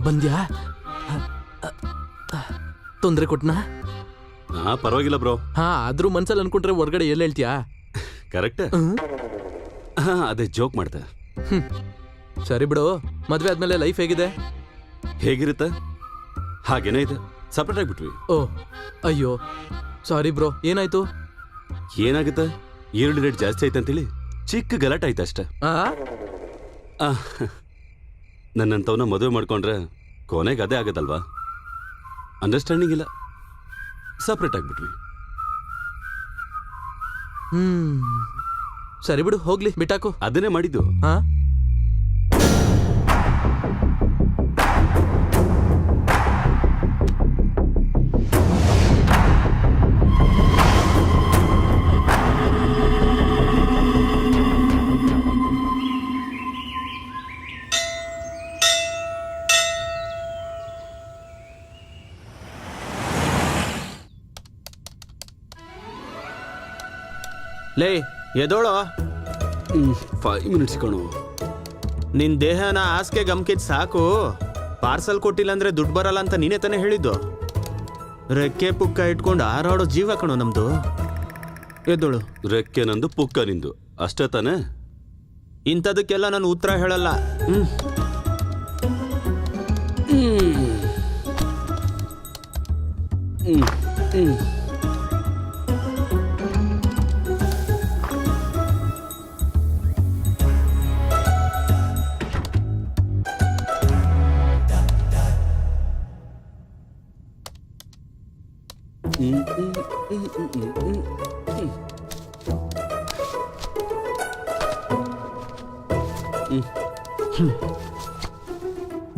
ಬಂದ್ಯಾ? ತೊಂದರೆ ಕೊಟ್ನಾ? ಪರವಾಗಿಲ್ಲ ಬ್ರೋ. ಆದ್ರೂ ಮನ್ಸಲ್ಲಿ ಅನ್ಕೊಂಡ್ರೆ ಹೊರ್ಗಡೆ ಎಲ್ಲ ಹೇಳ್ತೀಯಾ? ಕರೆಕ್ಟ್. ಅದೇ ಜೋಕ್ ಮಾಡ್ದೆ. ಸರಿ ಬಿಡು. ಮದ್ವೆ ಆದ್ಮೇಲೆ ಲೈಫ್ ಹೇಗಿದೆ? ಹೇಗಿರುತ್ತೆ ಹಾಗೇನೇ ಇದೆ. ಸಪ್ರೇಟ್ ಆಗ್ಬಿಟ್ವಿ. ಓಹ್ ಅಯ್ಯೋ ಸಾರಿ ಬ್ರೋ. ಏನಾಯ್ತು? ಏನಾಗುತ್ತೆ, ಈರುಳ್ಳಿ ರೇಟ್ ಜಾಸ್ತಿ ಆಯ್ತು ಅಂತೇಳಿ ಚಿಕ್ಕ ಗಲಾಟೆ ಆಯ್ತು ಅಷ್ಟೆ. ನನ್ನಂತವನ್ನ ಮದುವೆ ಮಾಡ್ಕೊಂಡ್ರೆ ಕೊನೆಗೆ ಅದೇ ಆಗದಲ್ವಾ? ಅಂಡರ್ಸ್ಟ್ಯಾಂಡಿಂಗ್ ಇಲ್ಲ, ಸಪ್ರೇಟ್ ಆಗ್ಬಿಟ್ವಿ. ಸರಿ ಬಿಡು, ಹೋಗ್ಲಿ, ಬಿಟ್ಟಾಕು. ಅದನ್ನೇ ಮಾಡಿದ್ದು. ಲೇ ಎದೋಳೋ. 5 ಮಿನಿಟ್ಸ್ ಕಣು. ನಿನ್ ದೇಹನ ಹಾಸಿಗೆ ಗಮ್ಕಿದ್ ಸಾಕು. ಪಾರ್ಸಲ್ ಕೊಟ್ಟಿಲ್ಲ ಅಂದ್ರೆ ದುಡ್ಡು ಬರಲ್ಲ ಅಂತ ನೀನೇ ತಾನೇ ಹೇಳಿದ್ದು. ರೆಕ್ಕೆ ಪುಕ್ಕ ಇಟ್ಕೊಂಡು ಹಾರಾಡೋ ಜೀವ ಕಣೋ ನಮ್ದು. ಎದ್ದೋಳು. ರೆಕ್ಕೆ ನಂದು, ಪುಕ್ಕ ನಿಂದು, ಅಷ್ಟೇ ತಾನೆ? ಇಂಥದಕ್ಕೆಲ್ಲ ನಾನು ಉತ್ತರ ಹೇಳಲ್ಲ.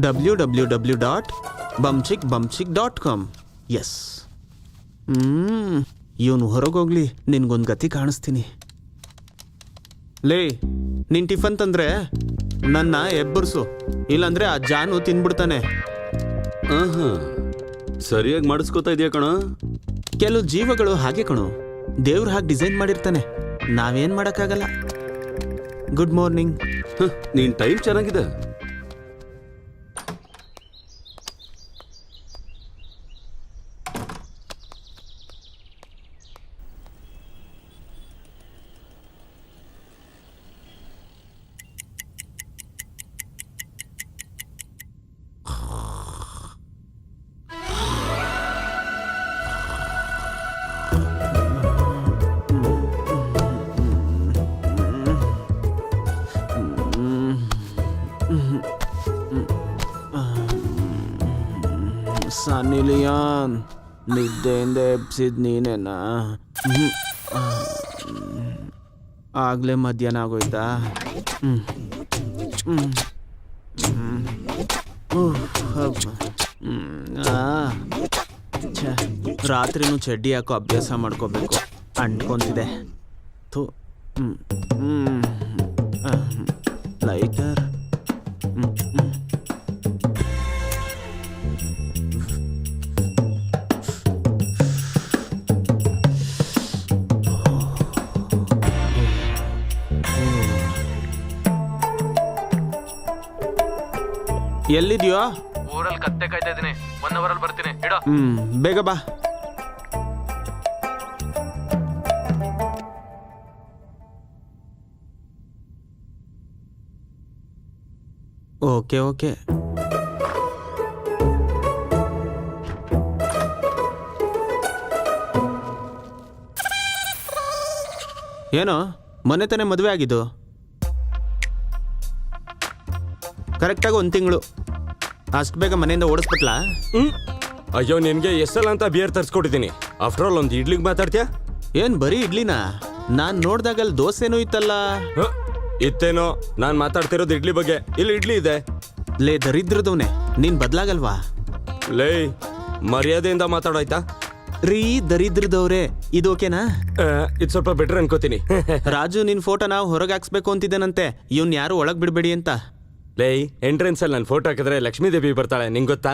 www.bumchick.com. ಎಸ್. ಇವನು ಹೊರಗೋಗ್ಲಿ, ನಿನ್ಗೊಂದು ಗತಿ ಕಾಣಿಸ್ತೀನಿ. ಲೇ, ನಿನ್ ಟಿಫನ್ ತಂದ್ರೆ ನನ್ನ ಎಬ್ಬರ್ಸು, ಇಲ್ಲಾಂದ್ರೆ ಆ ಜಾನು ತಿನ್ಬಿಡ್ತಾನೆ. ಸರಿಯಾಗಿ ಮಾಡಿಸ್ಕೋತಾ ಇದೆಯಾ ಕಣ? ಕೆಲವು ಜೀವಗಳು ಹಾಗೆ ಕಣು, ದೇವ್ರು ಹಾಗೆ ಡಿಸೈನ್ ಮಾಡಿರ್ತಾನೆ, ನಾವೇನ್ ಮಾಡಕ್ಕಾಗಲ್ಲ. Good morning. ನೀನ್ ಟೈಮ್ ಚೆನ್ನಾಗಿದೆ. ಸನ್ನಿಲಿಯಾನ್, ನಿದ್ದೆಯಿಂದ ಎಬ್ಸಿದ್ ನೀನೇನಾ? ಆಗ್ಲೇ ಮಧ್ಯಾಹ್ನ ಆಗೋಯ್ತಾ? ರಾತ್ರಿನೂ ಚಡ್ಡಿ ಹಾಕೋ ಅಭ್ಯಾಸ ಮಾಡ್ಕೋಬೇಕು, ಅಂಟ್ಕೊಂತಿದೆ. ಲೈಟರ್. ಎಲ್ಲಿದ್ಯೋ? ಊರಲ್ಲಿ ಕತ್ತೆ ಕಾಯ್ತಾ ಇದೀನಿ. 1 hour ಅಲ್ಲಿ ಬರ್ತೀನಿ. ಇಡೋ. ಬೇಗ ಬಾ. ಓಕೆ. ಏನೋ ಮೊನ್ನೆ ತಾನೇ ಮದುವೆ ಆಗಿದ್ದು? ಕರೆಕ್ಟಾಗಿ 1 ತಿಂಗಳು. ಅಷ್ಟು ಬೇಗ ಮನೆಯಿಂದ ಓಡಿಸ್ಬಿಟ್ಲಾ? ಅಯ್ಯೋ, ನಿನ್ಗೆ ಎಷ್ಟಲ್ಲ ಅಂತ ಬಿಯರ್ ತರ್ಸ್ಕೊಟ್ಟಿದ್ದೀನಿ. ಆಫ್ಟರ್ ಆಲ್ ಒಂದು ಇಡ್ಲಿಗೆ ಮಾತಾಡ್ತೀಯಾ? ಏನ್ ಬರೀ ಇಡ್ಲಿನಾ? ನಾನ್ ನೋಡ್ದಾಗಲ್ಲಿ ದೋಸೆನೂ ಇತ್ತಲ್ಲ. ಇತ್ತೇನೋ, ನಾನ್ ಮಾತಾಡ್ತಿರೋದು ಇಡ್ಲಿ ಬಗ್ಗೆ. ಇಲ್ಲಿ ಇಡ್ಲಿ ಇದೆ. ಲೇ ದರಿದ್ರದವನೇ, ನೀನ್ ಬದ್ಲಾಗಲ್ವಾ? ಲೇ, ಮರ್ಯಾದೆಯಿಂದ ಮಾತಾಡೋಯ್ತಾ? ರೀ ದರಿದ್ರದವ್ರೆ, ಇದು ಓಕೆನಾ? ಇದು ಸ್ವಲ್ಪ ಬೆಟರ್ ಅನ್ಕೋತೀನಿ. ರಾಜು, ನಿನ್ ಫೋಟೋ ನಾವು ಹೊರಗೆ ಹಾಕ್ಸ್ಬೇಕು ಅಂತಿದ್ದೇನಂತೆ. ಇವ್ನ್ ಯಾರು ಒಳಗ್ ಬಿಡ್ಬೇಡಿ ಅಂತ. ಲೇ, ಎಂಟ್ರೆನ್ಸ್ ಅಲ್ಲಿ ನಾನು ಫೋಟೋ ಹಾಕಿದ್ರೆ ಲಕ್ಷ್ಮೀ ದೇವಿ ಬರ್ತಾಳೆ, ನಿಂಗೆ ಗೊತ್ತಾ?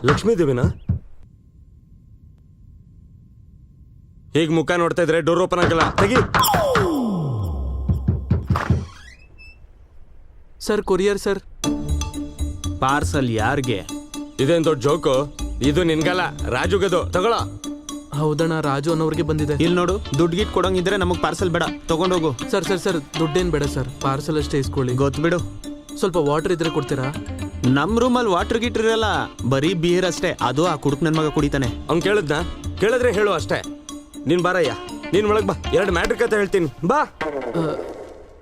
ಲಕ್ಷ್ಮೀ ದೇವಿನಾ? ಹೀಗೆ ಮುಖ ನೋಡ್ತಾ ಇದ್ರೆ ಡೋರ್ ಓಪನ್ ಆಗಲ್ಲ. ತೆಗಿ. Sir courier sir. ಪಾರ್ಸಲ್ ಯಾರಿಗೆ? ಇದೇನ್ ದೊಡ್ಡ ಜೋಕು? ಇದು ನಿನ್ಗಲ್ಲ, ರಾಜುಗದು. ತಗೊಳ್ಳೋ. ಹೌದಣ್ಣ, ರಾಜು ಅನ್ನೋರ್ಗೆ ಬಂದಿದೆ. ಇಲ್ಲಿ ನೋಡು, ದುಡ್ಡು ಗಿಟ್ ಕೊಡೋಂಗಿದ್ರೆ ನಮಗ್ ಪಾರ್ಸಲ್ ಬೇಡ, ತಗೊಂಡೋಗು. ಸರ್ ಸರ್ ಸರ್ ದುಡ್ಡೇನು ಬೇಡ ಸರ್, ಪಾರ್ಸಲ್ ಅಷ್ಟೇ ಇಸ್ಕೊಳ್ಳಿ. ಗೊತ್ತು ಬಿಡು. ಸ್ವಲ್ಪ ವಾಟರ್ ಇದ್ರೆ ಕೊಡ್ತೀರಾ? ನಮ್ ರೂಮಲ್ಲಿ ವಾಟರ್ ಗೀಟರ್ ಇರಲ್ಲ, ಬರೀ ಬೀರ್ ಅಷ್ಟೇ. ಅದು ಆ ಕುಡುಕ್ ನನ್ ಮಗ ಕುಡಿತಾನೆ. ಅವ್ನ್ ಕೇಳಿದ್ನ? ಕೇಳಿದ್ರೆ ಹೇಳು ಅಷ್ಟೇ. ನೀನ್ ಬಾರಯ್ಯ, ನೀನ್ ಒಳಗ್ ಬಾ, 2 ಮ್ಯಾಟ್ರ್ ಕತೆ ಹೇಳ್ತೀನಿ ಬಾ.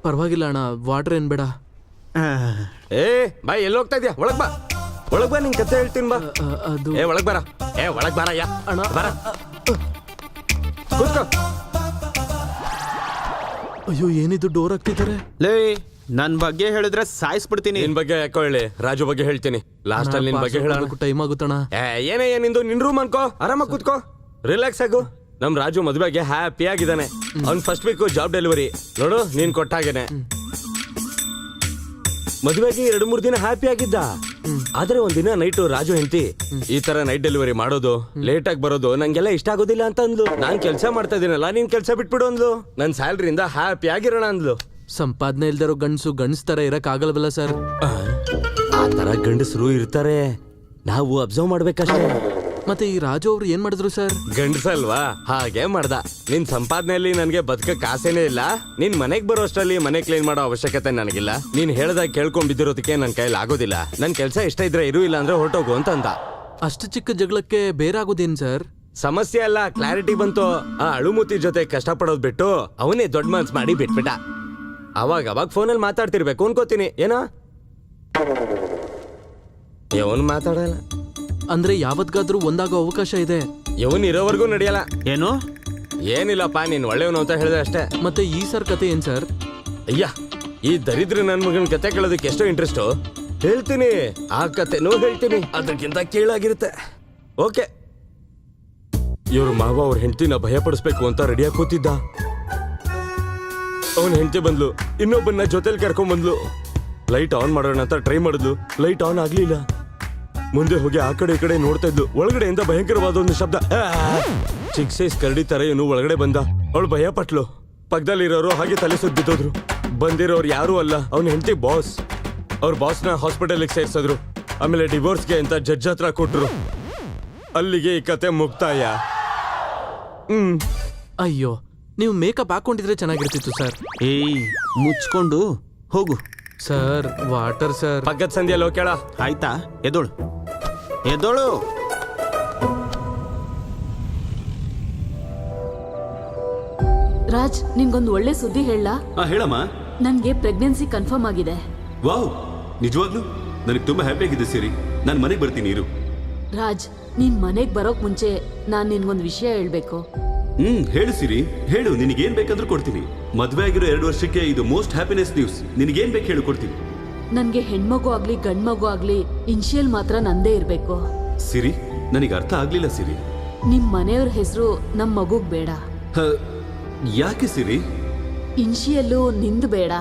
ಪರವಾಗಿಲ್ಲ ಅಣ್ಣ, ವಾಟರ್ ಏನು ಬೇಡ. ಏ ಬಾ, ಎಲ್ಲಿ ಹೋಗ್ತಾ ಇದ್ಯಾ? ಒಳಗ್ ಬಾ, ಒಳಗ್ ಬಾ, ನಿನ್ ಕತೆ ಹೇಳ್ತೀನಿ ಬಾ. ಅದು ಏ ಒಳಗ್ ಬಾರ, ಏ ಒಳಗ್ ಬಾರಯ್ಯ. ಅಣ್ಣ ಬಾರ, ಕೂತ್ಕೋ. ಅಯ್ಯೋ, ಏನಿದು ಡೋರ್ ಹಾಕ್ತಿದ್ದಾರೆ? ಲೇ, ನನ್ ಬಗ್ಗೆ ಹೇಳಿದ್ರೆ ಸಾಯಿಸ್ಬಿಡ್ತೀನಿ. ನಿನ್ ಬಗ್ಗೆ ಯಾಕೋ ಹೇಳಿ, ರಾಜು ಬಗ್ಗೆ ಹೇಳ್ತೀನಿ. ಲಾಸ್ಟ್ ಅಲ್ಲಿ ನಿನ್ ಬಗ್ಗೆ ಹೇಳ. ಟೈಮ್ ಆಗುತ್ತಣ್ಣ. ಏನೇ ಏನಿಂದು ನಿನ್ ರೂಮ್ ಅನ್ಕೋ, ಆರಾಮಾಗಿ ಕೂತ್ಕೋ, ರಿಲ್ಯಾಕ್ಸ್ ಆಗು. ನಮ್ ರಾಜು ಮದುವೆಗೆ ಹ್ಯಾಪಿ ಆಗಿದ್ದಾನೆ. ಅವ್ನ್ ಫಸ್ಟ್ ವೀಕ್ ಜಾಬ್ ಡೆಲಿವರಿ ನೋಡು, ನೀನ್ ಕೊಟ್ಟಾಗೇನೆ. ಮದುವೆಗೆ 2-3 ದಿನ ಹ್ಯಾಪಿ ಆಗಿದ್ದ. ಆದ್ರೆ ಒಂದಿನ ನೈಟ್ ರಾಜು ಹೆಂಡತಿ ಈ ತರ ನೈಟ್ ಡೆಲಿವರಿ ಮಾಡೋದು, ಲೇಟ್ ಆಗಿ ಬರೋದು ನಂಗೆಲ್ಲ ಇಷ್ಟ ಆಗೋದಿಲ್ಲ ಅಂತ ಅಂದ್ಲು. ನಾನ್ ಕೆಲ್ಸ ಮಾಡ್ತಾ ಇದೀನಲ್ಲ, ನೀನ್ ಕೆಲ್ಸ ಬಿಟ್ಬಿಡು ಅಂದ್ಲು. ನನ್ ಸ್ಯಾಲ್ರಿಯಿಂದ ಹ್ಯಾಪಿ ಆಗಿರೋಣ ಅಂದ್ಲು. ಸಂಪಾದನೆ ಇಲ್ದಿರೋ ಗಂಡ್ಸ್ ತರ ಇರಕ್ ಆಗಲ್ವಲ್ಲ ಸರ್? ಆ ತರ ಗಂಡಸರು ಇರ್ತಾರೆ, ನಾವು ಅಬ್ಸರ್ವ್ ಮಾಡ್ಬೇಕಷ್ಟೇ. ಮತ್ತೆ ಈ ರಾಜು ಅವ್ರು ಏನ್ ಮಾಡಿದ್ರು ಸರ್? ಗಂಡಸಲ್ವಾ, ಹಾಗೆ ಮಾಡ್ದ. ನಿನ್ ಸಂಪಾದನೆಯಲ್ಲಿ ನನ್ಗೆ ಬದುಕಕ್ ಆಸೆನೇ ಇಲ್ಲ. ನೀನ್ ಮನೆಗ್ ಬರೋ ಅಷ್ಟರಲ್ಲಿ ಮನೆ ಕ್ಲೀನ್ ಮಾಡೋ ಅವಶ್ಯಕತೆ ನನಗಿಲ್ಲ. ನೀನ್ ಹೇಳ್ದಾಗ ಕೇಳ್ಕೊಂಡ್ ಬಿದ್ದಿರೋದಕ್ಕೆ ನನ್ ಕೈಲಿ ಆಗೋದಿಲ್ಲ. ನನ್ ಕೆಲ್ಸ ಇಷ್ಟ ಇದ್ರೆ ಇರು, ಇಲ್ಲ ಅಂದ್ರೆ ಹೊರಟೋಗು ಅಂತ ಅಂದ. ಅಷ್ಟು ಚಿಕ್ಕ ಜಗಳಕ್ಕೆ ಬೇರಾಗೋದೇನ್ ಸರ್? ಸಮಸ್ಯೆ ಅಲ್ಲ, ಕ್ಲಾರಿಟಿ ಬಂತು. ಆ ಅಳುಮೂತಿ ಜೊತೆ ಕಷ್ಟಪಡೋದ್ ಬಿಟ್ಟು ಅವನೇ ದೊಡ್ಡ ಮನ್ಸ್ ಮಾಡಿ ಬಿಟ್ಬಿಟ್ಟ. ಅವಾಗ ಫೋನಲ್ಲಿ ಮಾತಾಡ್ತಿರ್ಬೇಕು ಅನ್ಕೋತೀನಿ. ಏನೋ ಇವನ್ ಮಾತಾಡಲ್ಲ ಅಂದ್ರೆ ಯಾವತ್ಗಾದ್ರೂ ಒಂದಾಗೋ ಅವಕಾಶ ಇದೆ. ಇವನ್ ಇರೋವರೆಗೂ ನಡೆಯಲ್ಲ. ಏನು? ಏನಿಲ್ಲಪ್ಪ, ನೀನ್ ಒಳ್ಳೆಯವನು ಅಂತ ಹೇಳಿದೆ ಅಷ್ಟೇ. ಮತ್ತೆ ಈ ಸರ್ ಕತೆ ಏನ್ ಸರ್? ಅಯ್ಯ, ಈ ದರಿದ್ರ ನನ್ ಮಗನ್ ಕತೆ ಕೇಳೋದಕ್ಕೆ ಎಷ್ಟೋ ಇಂಟ್ರೆಸ್ಟ್. ಹೇಳ್ತೀನಿ, ಆ ಕತೆನೂ ಹೇಳ್ತೀನಿ, ಅದಕ್ಕಿಂತ ಕೀಳಾಗಿರುತ್ತೆ. ಓಕೆ, ಇವ್ರ ಮಾವ ಅವ್ರ ಹೆಂಡತಿನ ಭಯಪಡಿಸ್ಬೇಕು ಅಂತ ರೆಡಿಯಾಗಿ ಕೂತಿದ್ದ. ಅವನ ಹೆಂಡತಿ ಬಂದ್ಲು, ಇನ್ನೊಬ್ಬನ್ನ ಜೊತೆಲಿ ಕರ್ಕೊಂಡ್ ಬಂದ್ಲು. ಲೈಟ್ ಆನ್ ಮಾಡೋಣ ಅಂತ ಟ್ರೈ ಮಾಡಿದ್ಲು, ಲೈಟ್ ಆನ್ ಆಗ್ಲಿಲ್ಲ. ಮುಂದೆ ಹೋಗಿ ಆ ಕಡೆ ಈ ಕಡೆ ನೋಡ್ತಾ ಇದ್ಲು. ಒಳಗಡೆಯಿಂದ ಭಯಂಕರವಾದ ಒಂದು ಶಬ್ದ. ಚಿಕ್ಕ ಸೈಜ್ ಕರಡಿ ತರ ಏನು ಒಳಗಡೆ ಬಂದ. ಅವಳು ಭಯ ಪಟ್ಲು. ಪಕ್ಕದಲ್ಲಿರೋರು ಹಾಗೆ ತಲೆ ಸುತ್ತ ಬಿದ್ದೋದ್ರು. ಬಂದಿರೋರು ಯಾರೂ ಅಲ್ಲ, ಅವನ ಹೆಂಡತಿ ಬಾಸ್. ಅವ್ರ ಬಾಸ್ನ ಹಾಸ್ಪಿಟಲ್ಗೆ ಸೇರ್ಸಿದ್ರು. ಆಮೇಲೆ ಡಿವೋರ್ಸ್ಗೆ ಅಂತ ಜಡ್ಜ್ ಹತ್ರ ಕೊಟ್ರು. ಅಲ್ಲಿಗೆ ಈ ಕತೆ ಮುಕ್ತಾಯ. ಅಯ್ಯೋ, ನೀವು ಮೇಕಪ್ ಹಾಕೊಂಡಿದ್ರೆ ಚೆನ್ನಾಗಿರ್ತಿತ್ತು ಸರ್. ಏಯ್, ಮುಚ್ಕೊಂಡು ಹೋಗು. Sir water sir. ಪಕ್ಕದ ಸಂಧಿಯಲ್ಲಿ ಕೇಳ. ಆಯ್ತಾ? ಎದೋಳು ಎದೋಳು. ರಾಜ್, ನಿನ್ಗೊಂದು ಒಳ್ಳೆ ಸುದ್ದಿ ಹೇಳ. ಹೇಳಮ್ಮ. ನನ್ಗೆ ಪ್ರೆಗ್ನೆನ್ಸಿ ಕನ್ಫರ್ಮ್ ಆಗಿದೆ. ವಾವ್, ನಿಜವಾಗ್ಲೂ ನನಗೆ ತುಂಬಾ ಹ್ಯಾಪಿ ಆಗಿದೆ ಸಿರಿ. ನಾನು ಮನೆಗೆ ಬರ್ತೀನಿ ಇರು. ರಾಜ್, ನೀನ್ ಮನೆಗ್ ಬರೋಕ್ ಮುಂಚೆ ನಾನ್ ನಿನ್ಗೊಂದು ವಿಷಯ ಹೇಳ್ಬೇಕು. ಹೇಳು ಸಿರಿ, ಹೇಳು. ನಿನಗೇನ್ ಬೇಕಂದ್ರೂ ಕೊಡ್ತೀನಿ. ಮದ್ವೆ ಆಗಿರೋ 2 ವರ್ಷಕ್ಕೆ ಇದು ಮೋಸ್ಟ್ ಹ್ಯಾಪಿನೆಸ್ ನ್ಯೂಸ್. ನಿನಗೇನ್ ಬೇಕು ಹೇಳು, ಕೊಡ್ತೀನಿ. ನನ್ಗೆ ಹೆಣ್ಮಗು ಆಗ್ಲಿ ಗಂಡ್ಮಗು ಆಗ್ಲಿ ಇನ್ಶಿಯಲ್ ಮಾತ್ರ ನಂದೇ ಇರ್ಬೇಕು. ಸಿರಿ, ನನಗೆ ಅರ್ಥ ಆಗ್ಲಿಲ್ಲ ಸಿರಿ. ನಿಮ್ ಮನೆಯವ್ರ ಹೆಸರು ನಮ್ ಮಗುಗ್ ಬೇಡ. ಯಾಕೆ ಸಿರಿ? ಇನ್ಶಿಯಲ್ಲು ನಿಂದು ಬೇಡ,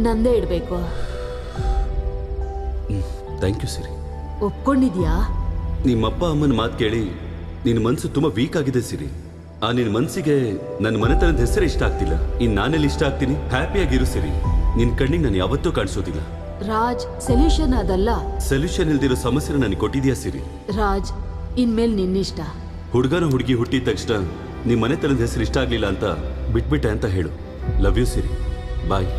ನಂದೇ ಇಡ್ಬೇಕು. ಥ್ಯಾಂಕ್ ಯು ಸಿರಿ. ಒಪ್ಕೊಂಡಿದ್ಯಾ? ನಿಮ್ಮಪ್ಪ ಅಮ್ಮನ ಮಾತು ಕೇಳಿ ನಿನ್ನ ಮನಸ್ಸು ತುಂಬಾ ವೀಕ್ ಆಗಿದೆ ಸಿರಿ. ಆ ನಿನ್ನ ಮನಸ್ಸಿಗೆ ನನ್ನ ಮನೆತನದ ಹೆಸರೇ ಇಷ್ಟ ಆಗ್ತಿಲ್ಲ. ನಾನೆಲ್ಲಿ ಇಷ್ಟ ಆಗ್ತೀನಿ? ಹ್ಯಾಪಿಯಾಗಿರು ಸಿರಿ. ನಿನ್ ಕಣ್ಣಿಗೆ ನಾನು ಯಾವತ್ತೂ ಕಾಣಿಸೋದಿಲ್ಲ. ರಾಜ್, ಸೊಲ್ಯೂಷನ್ ಅದಲ್ಲ. ಸೊಲ್ಯೂಷನ್ ಇಲ್ದಿರೋ ಸಮಸ್ಯೆ ನನಗೆ ಕೊಟ್ಟಿದ್ಯಾ ಸಿರಿ. ರಾಜ್, ಇನ್ಮೇಲ್ ನಿನ್ನಿಷ್ಟ. ಹುಡುಗನ ಹುಡುಗಿ ಹುಟ್ಟಿದ ತಕ್ಷಣ ನಿಮ್ಮ ಮನೆತನದ ಹೆಸರು ಇಷ್ಟ ಆಗ್ಲಿಲ್ಲ ಅಂತ ಬಿಟ್ಬಿಟ್ಟೆ ಅಂತ ಹೇಳು. Love you Siri. ಬಾಯ್.